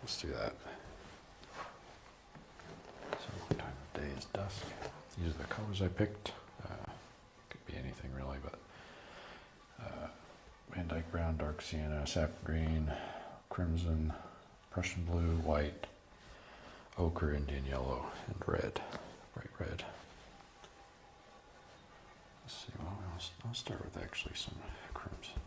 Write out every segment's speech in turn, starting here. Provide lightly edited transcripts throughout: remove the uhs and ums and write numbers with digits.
Let's do that. So what time of day is dusk? These are the colors I picked. Could be anything really, but Van Dyke brown, dark sienna, sap green, crimson, Prussian blue, white, ochre, Indian yellow, and red, bright red. Let's see, well, I'll start with actually some crimson.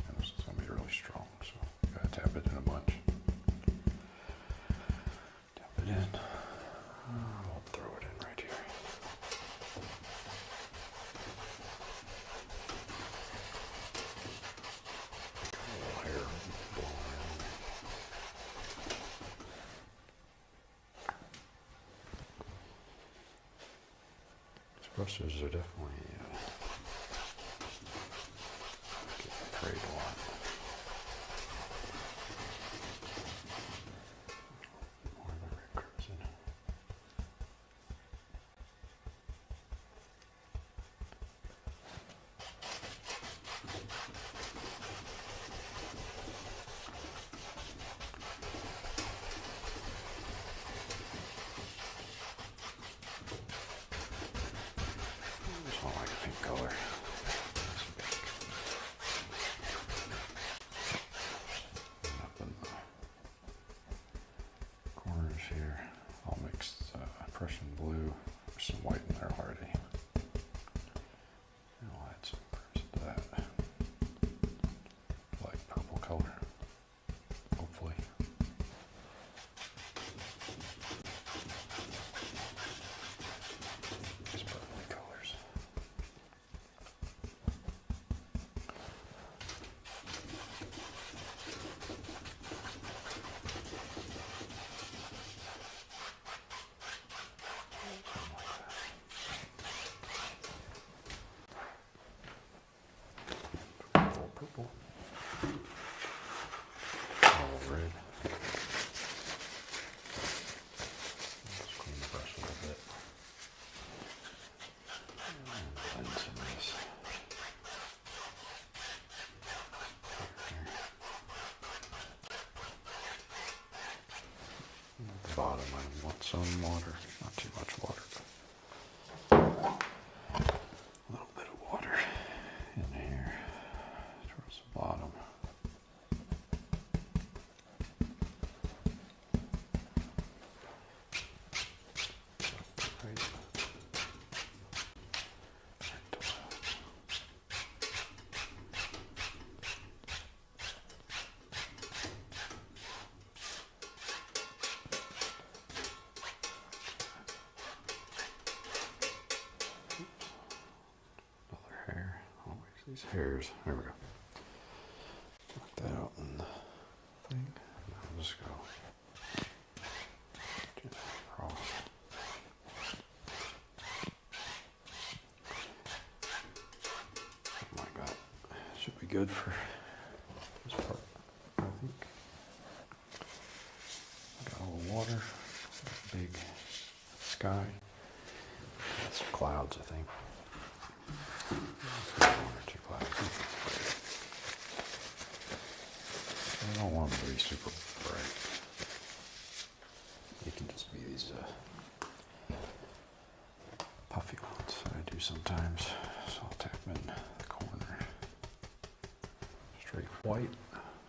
And this is going to be really strong, so you gotta tap it in a bunch. Tap it in. I'll throw it in right here. A little hair blowing around there. These brushes are definitely getting frayed a lot. More of the red crimson. I just want like a pink color. Some pink. And up in the corners here, I'll mix Prussian blue with some white in there already. And I'll add some crimson to that. Like purple color, hopefully. These purpley colors. Something like that. Full purple. All red. Let's clean the brush a little bit. And blend some of this. There. And at the bottom, I want some water, not too much water, but a little bit of water in here towards the bottom. Right. Right to left. Another hair. I'll mix these hairs. There we go. Knock that out in the thing. And I'll just go gently across. Something like that. Should be good for this part, I think. Got a little water, big sky. Got some clouds, I think. One or two clouds. I don't want them to be super bright. It can just be these puffy ones that I do sometimes. So I'll tap in the corner. Straight white,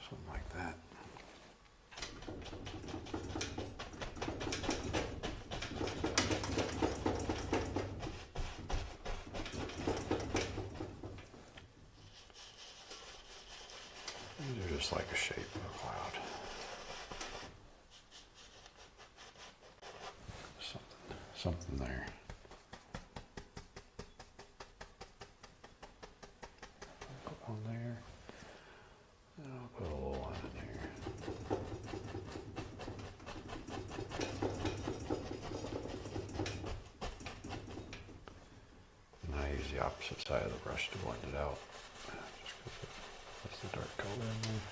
something like that. These are just like a shape of a cloud. Something there. I'll put one there. And I'll put a little one in here. And I use the opposite side of the brush to blend it out. Just because that's the dark color in there.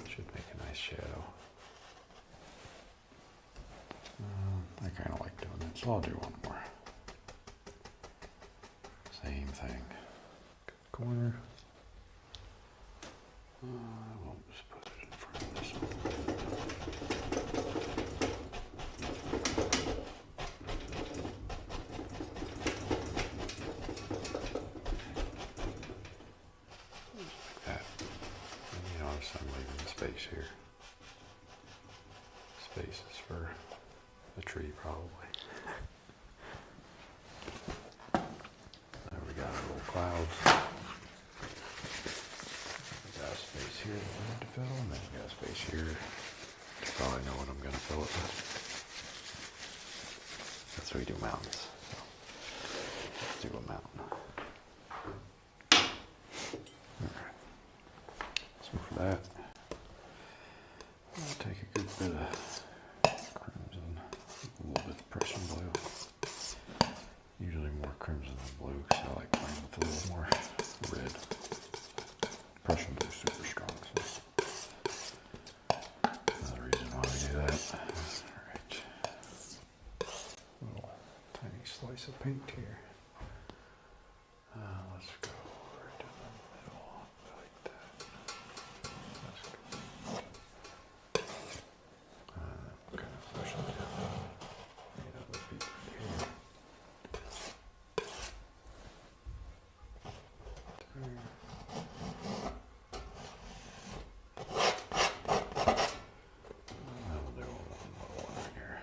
Should make a nice shadow. I kind of like doing it, so I'll do one more. Same thing. corner. We'll just put it in front of this one. Like that. And you notice I'm leaving space here. Spaces for the tree, probably. There we got our little clouds. We got a space here that we need to fill, and then we got a space here to probably know what I'm going to fill it with. That's how we do mountains. So let's do a mountain. Alright. So for that, I'll take a good bit of crimson, a little bit of Prussian blue. Usually more crimson than blue, because I like playing with a little more red. Prussian blue is super strong, so another reason why we do that. Alright. Little tiny slice of paint here. Let's go right down the middle, like that. That's good. Kind of push it down. That would be here. That'll do one little one right here.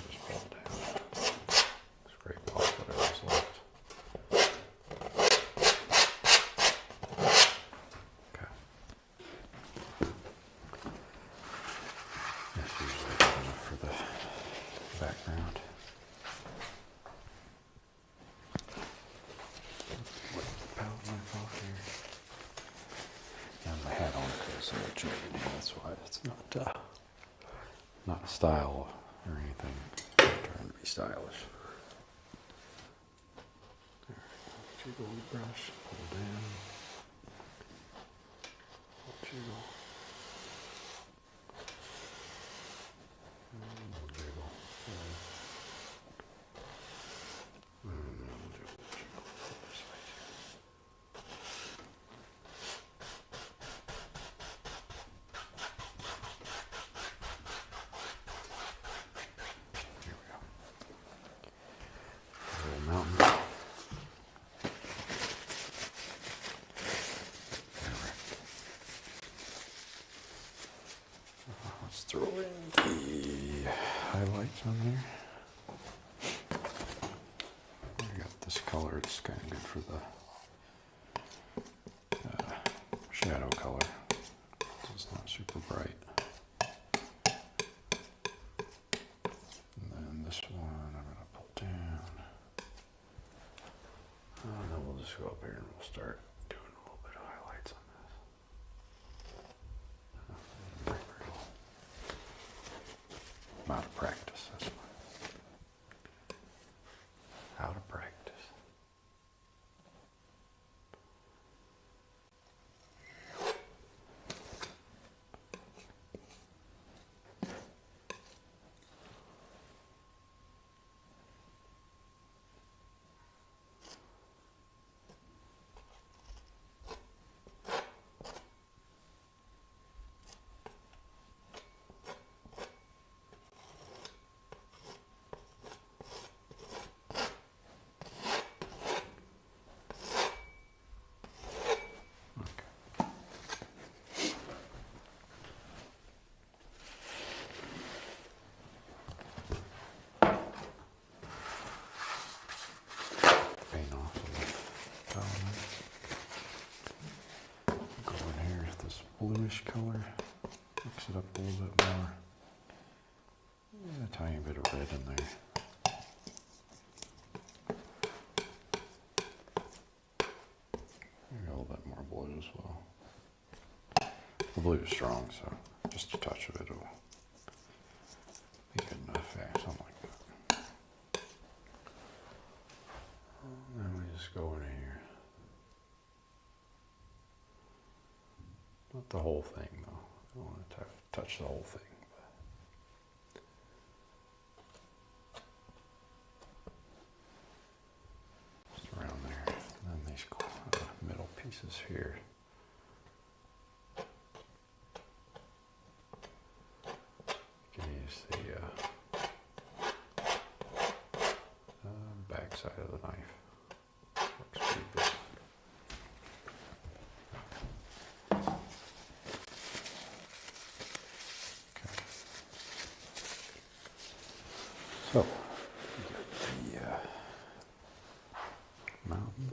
Just pull it down. Scrape off whatever's left. Okay. That's usually good enough for the background. Put the palette knife off here. And my hat on because I'm changing. That's why it's not a style or anything. I'm trying to be stylish. Jiggle the brush, pull down. Jiggle. We'll jiggle. And then we'll do a jiggle this way too. Here we go. A little mountain. Let's throw in the highlights on there. I got this color, it's kind of good for the shadow color. It's not super bright. And then this one I'm going to pull down. And then we'll just go up here and we'll start doing a little bit of highlights on this. I'm out of practice, that's why. Out of practice. Paint off a little towel. Go in here with this bluish color. Mix it up a little bit more. A tiny bit of red in there. Maybe a little bit more blue as well. The blue is strong, so just a touch of it will be good enough. Yeah, something like that. And then we just go in here. Not the whole thing though. I don't want to touch the whole thing. But use the back side of the knife. Works pretty good. Okay. So, the mountain.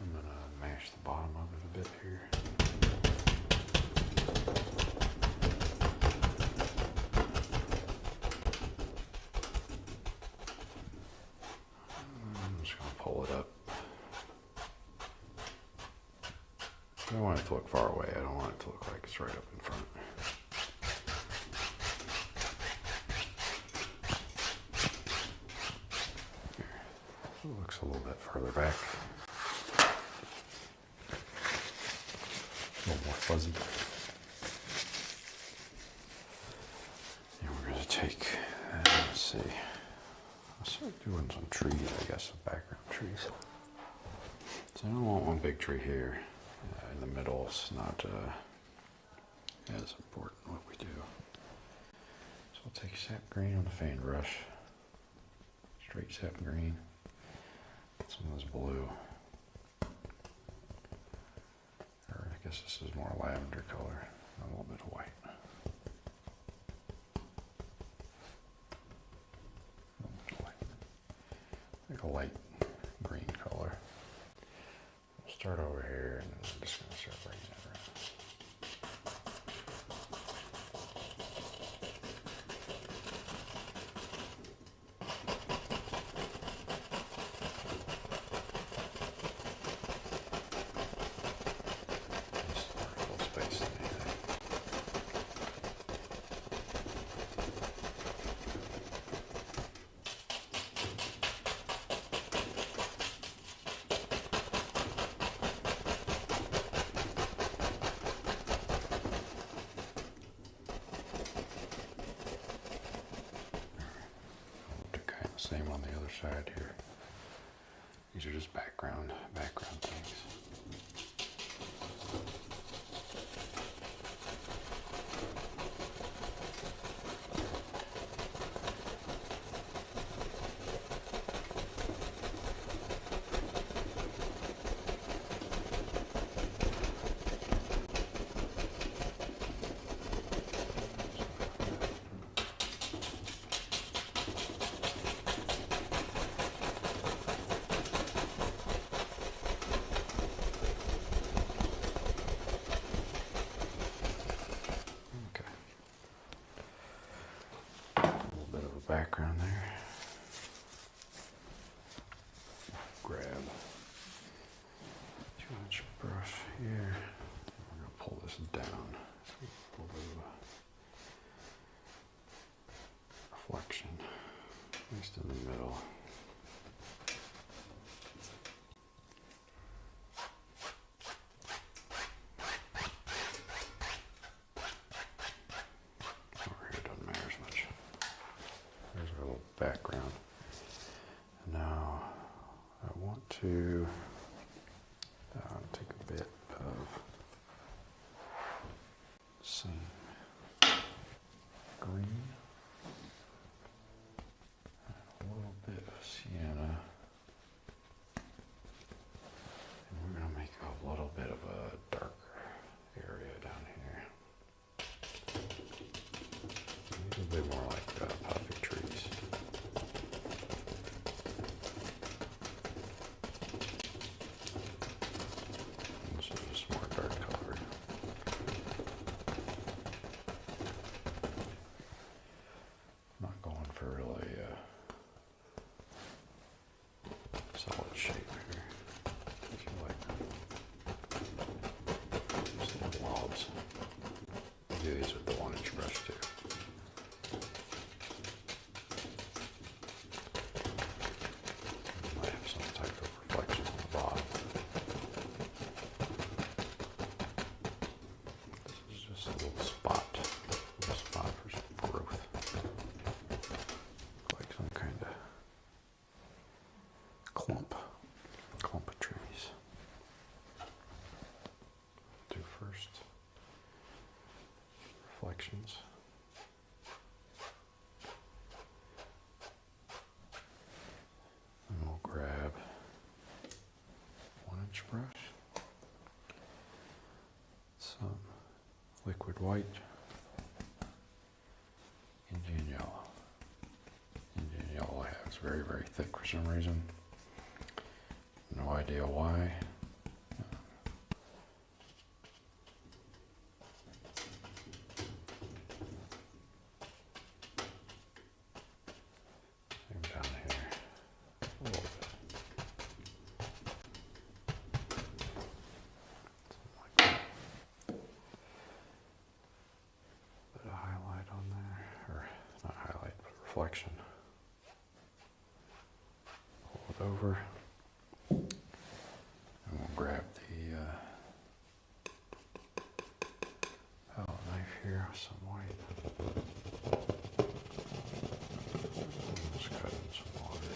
I'm going to mash the bottom of it a bit here. I'm just going to pull it up. I don't want it to look far away. I don't want it to look like it's right up in front. It looks a little bit further back. A little more fuzzy. And we're going to take, let's see, I'll start doing some trees, I guess, some background trees. So I don't want one big tree here. In the middle, it's not as important what we do. So we'll take sap green on the fan brush. Straight sap green. Some of this blue. Or I guess this is more lavender color. A little bit of white. A little bit of white. Like a light green color. We'll start over here and then I'm just going to start bringing it around. Same on the other side here. These are just background things. Background there. Grab 2-inch brush here. We're going to pull this down. So a little bit of a reflection, at least in the middle. Background. Now I want to take a bit of same green, and a little bit of sienna, and we're going to make a little bit of a darker area down here. These will be more like puffy trees. Solid shape here, if you like. Just little blobs. I do these with the 1-inch brush too. Might have some type of reflection on the bottom. This is just a little spot for some growth. Like some kind of clump of trees. Do first reflections. very, very thick for some reason. No idea why. Same down here. A little bit. Something like that. Bit of highlight on there. Or not highlight, but reflection. Pull it over. And we'll grab the palette knife here with some white. Just cut in some water.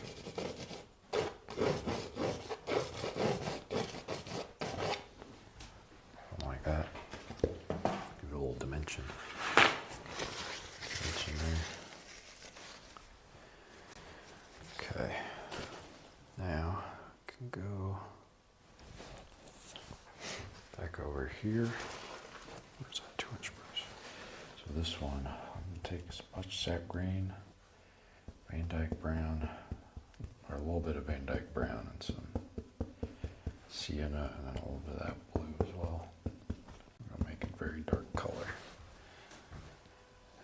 Something like that. Give it a little dimension. Dimension there. Okay. Now I can go back over here. Where's that 2-inch brush? So this one, I'm going to take a smudge sap green, Van Dyke brown, or a little bit of Van Dyke brown and some sienna, and then a little bit of that blue as well. I'm going to make it very dark color.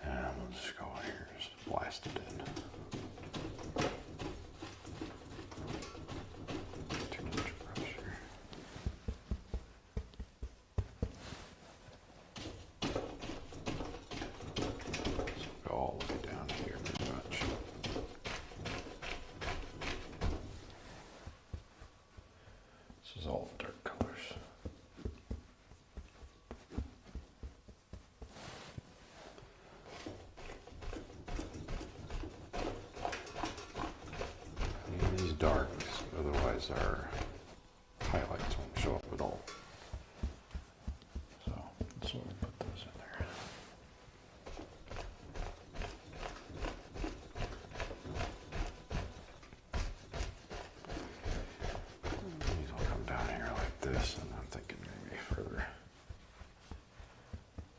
And I'm going to just go in here and just blast it in. 2-inch brush here. Go all the way down here pretty much. This is all dark colors. I need these darks, otherwise our highlights won't show up at all. So we'll put those in there. These will come down here like this, and I'm thinking maybe further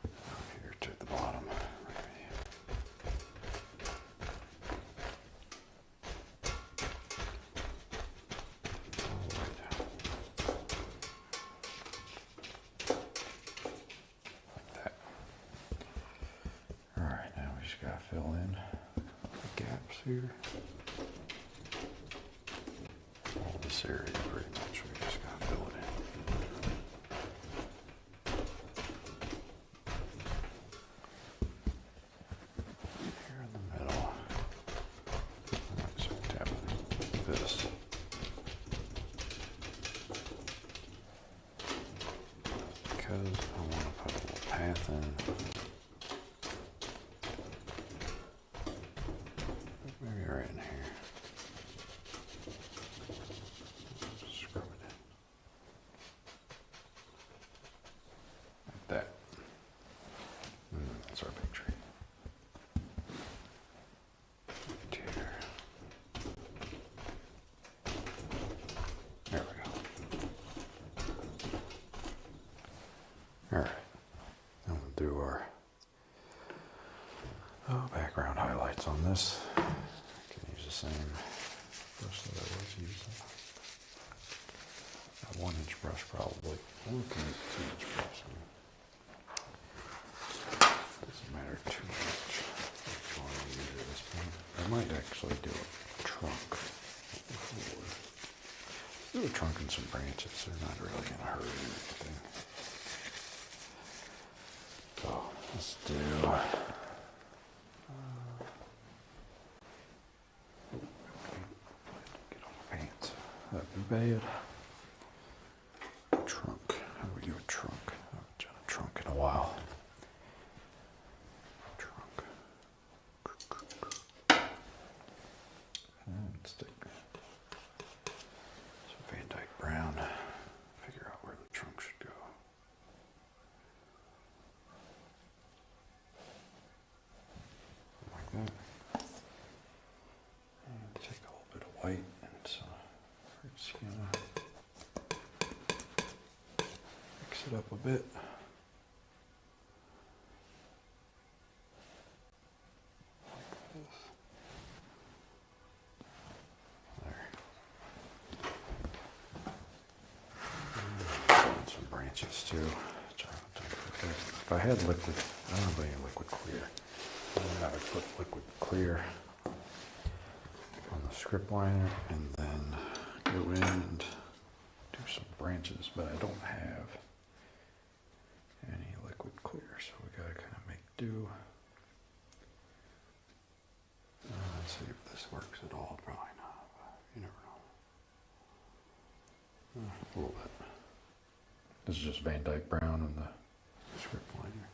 down here to the bottom. Maybe. All the way down. Like that. Alright, now we just gotta fill in the gaps here. All this area pretty much, we just gotta fill it in. Here in the middle, I might just tap this. Because I want to put a little path in. Maybe right in here. Just scrub it in. Like that. And that's our big tree. Right here. There we go. Alright. Then we'll do our background highlights on this. I can use the same brush that I was using. A 1-inch brush probably. Or we can use a 2-inch brush. Doesn't matter too much which one we use at this point. I might actually do a trunk before. Do a trunk and some branches. They're not really going to hurt anything. So let's do. Get on my pants. That'd be bad. Trunk. How do we do a trunk? I haven't done a trunk in a while. Trunk. And stick some Van Dyke brown. Figure out where the trunk should go. Like that. And take a little bit of white and some sienna. Mix it up a bit. Like this. too. If I had liquid, I don't have any liquid clear. I would put liquid clear on the script liner and then go in and do some branches, but I don't have any liquid clear, so we gotta kind of make do. Let's see if this works at all. Probably not, but you never know. A little bit. This is just Van Dyke Brown on the script liner.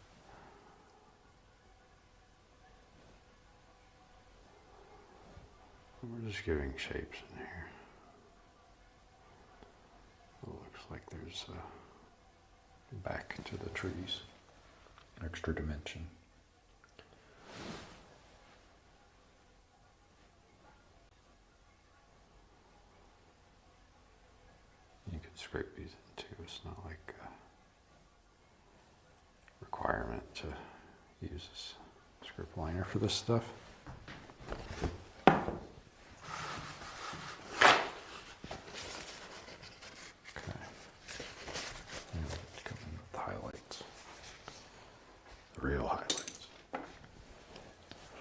We're just giving shapes in here. It looks like there's a back to the trees, extra dimension. You can scrape these in too. It's not like a requirement to use this script liner for this stuff. Real highlights.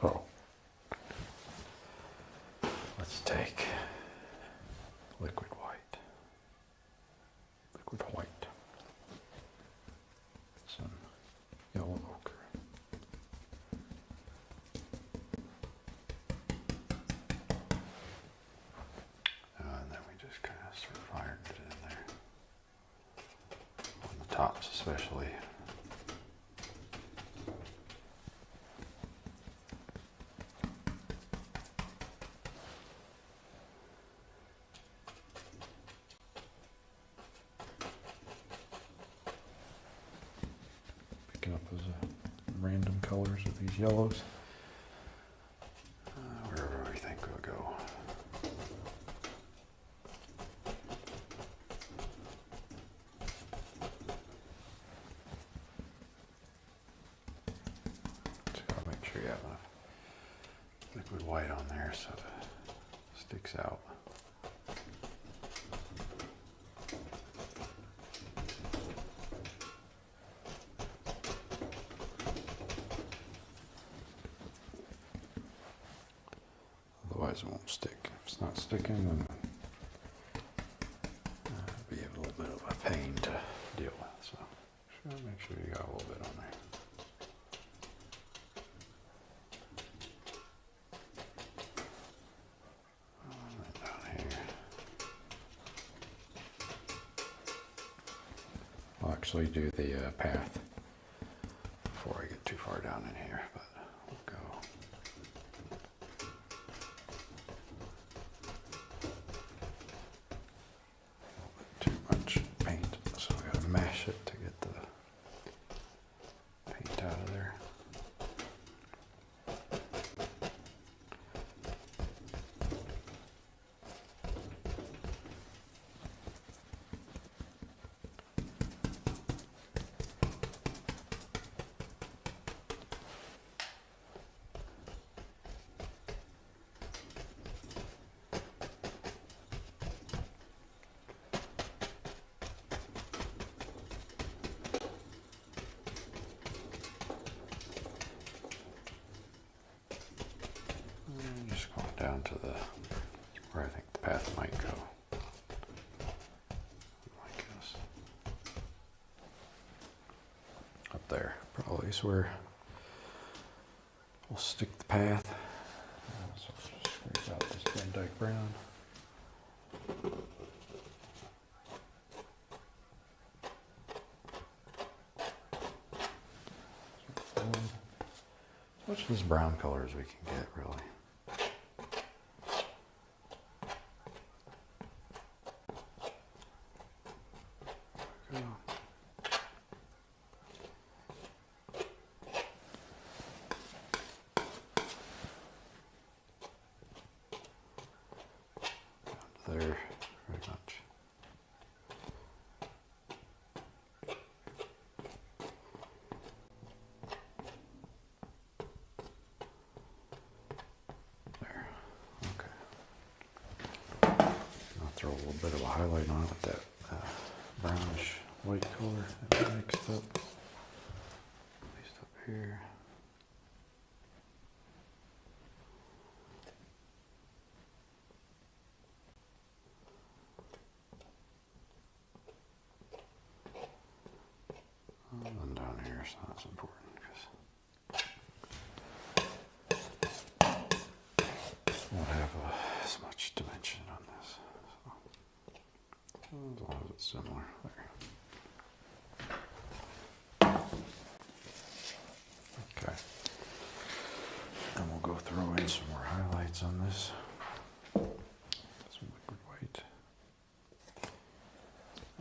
So let's take liquid white, some yellow ochre, and then we just kind of sort of ironed it in there on the tops especially. Up as random colors of these yellows, wherever we think we'll go. Just gotta make sure you have enough liquid white on there so it sticks out. Otherwise it won't stick. If it's not sticking, then it'll be a little bit of a pain to deal with. So just gotta make sure you got a little bit on there. Right down here. I'll actually do the path before I get too far down in here, but we'll go. Too much paint, so I gotta mash it to get the paint out of there. Just going down to where I think the path might go. Like this. Up there, probably is where we'll stick the path. So just scrape out this Van Dyke Brown. As much of this brown color as we can get, really. There, very much. There, okay. I'll throw a little bit of a highlight on it with that brownish white color that we mixed up. At least up here. And down here, so that's important because won't have as much dimension on this. So, as long as it's similar there. Okay. And we'll go throw in some more highlights on this. Some liquid white.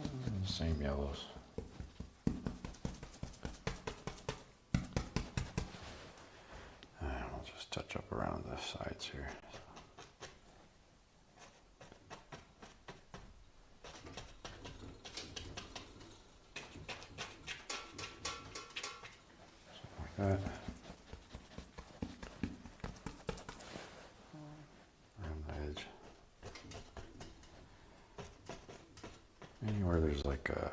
And the same yellows. Touch up around the sides here. Something like that. Around the edge. Anywhere there's like a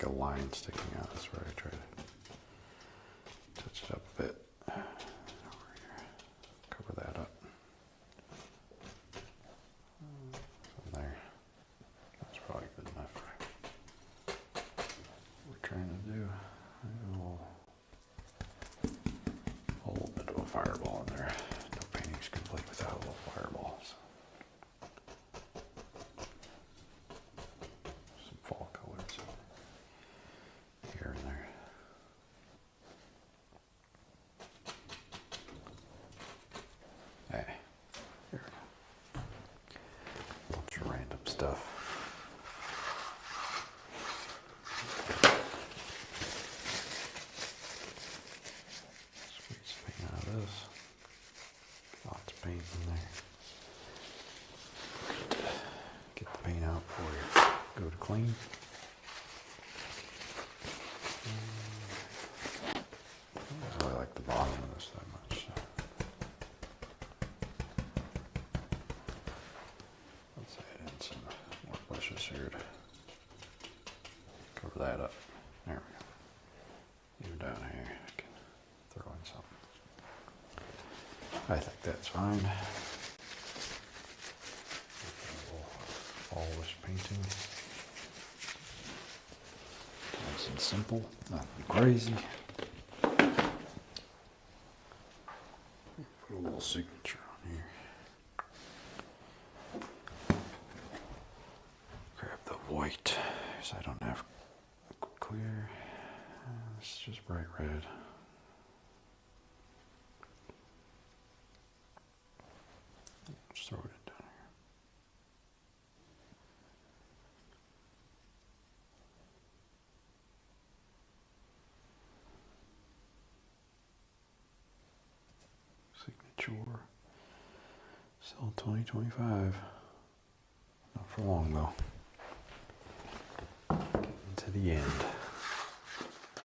line sticking out, that's where I try to touch it up a bit. Fireball in there. No painting's complete without a little fireballs. Some fall colors here and there. Hey, here we go. Bunch of random stuff. Lots of paint in there. Get the paint out before you go to clean. I don't really like the bottom of this that much. So. Let's add in some more bushes here to cover that up. There we go. Even down here, I can throw in something. I think that's fine. Foliage painting. Nice and simple, nothing crazy. Put a little signature on here. Grab the white, because I don't have clear. It's just bright red. Just throw it in down here. Signature. Sell 2025. Not for long though. Getting to the end.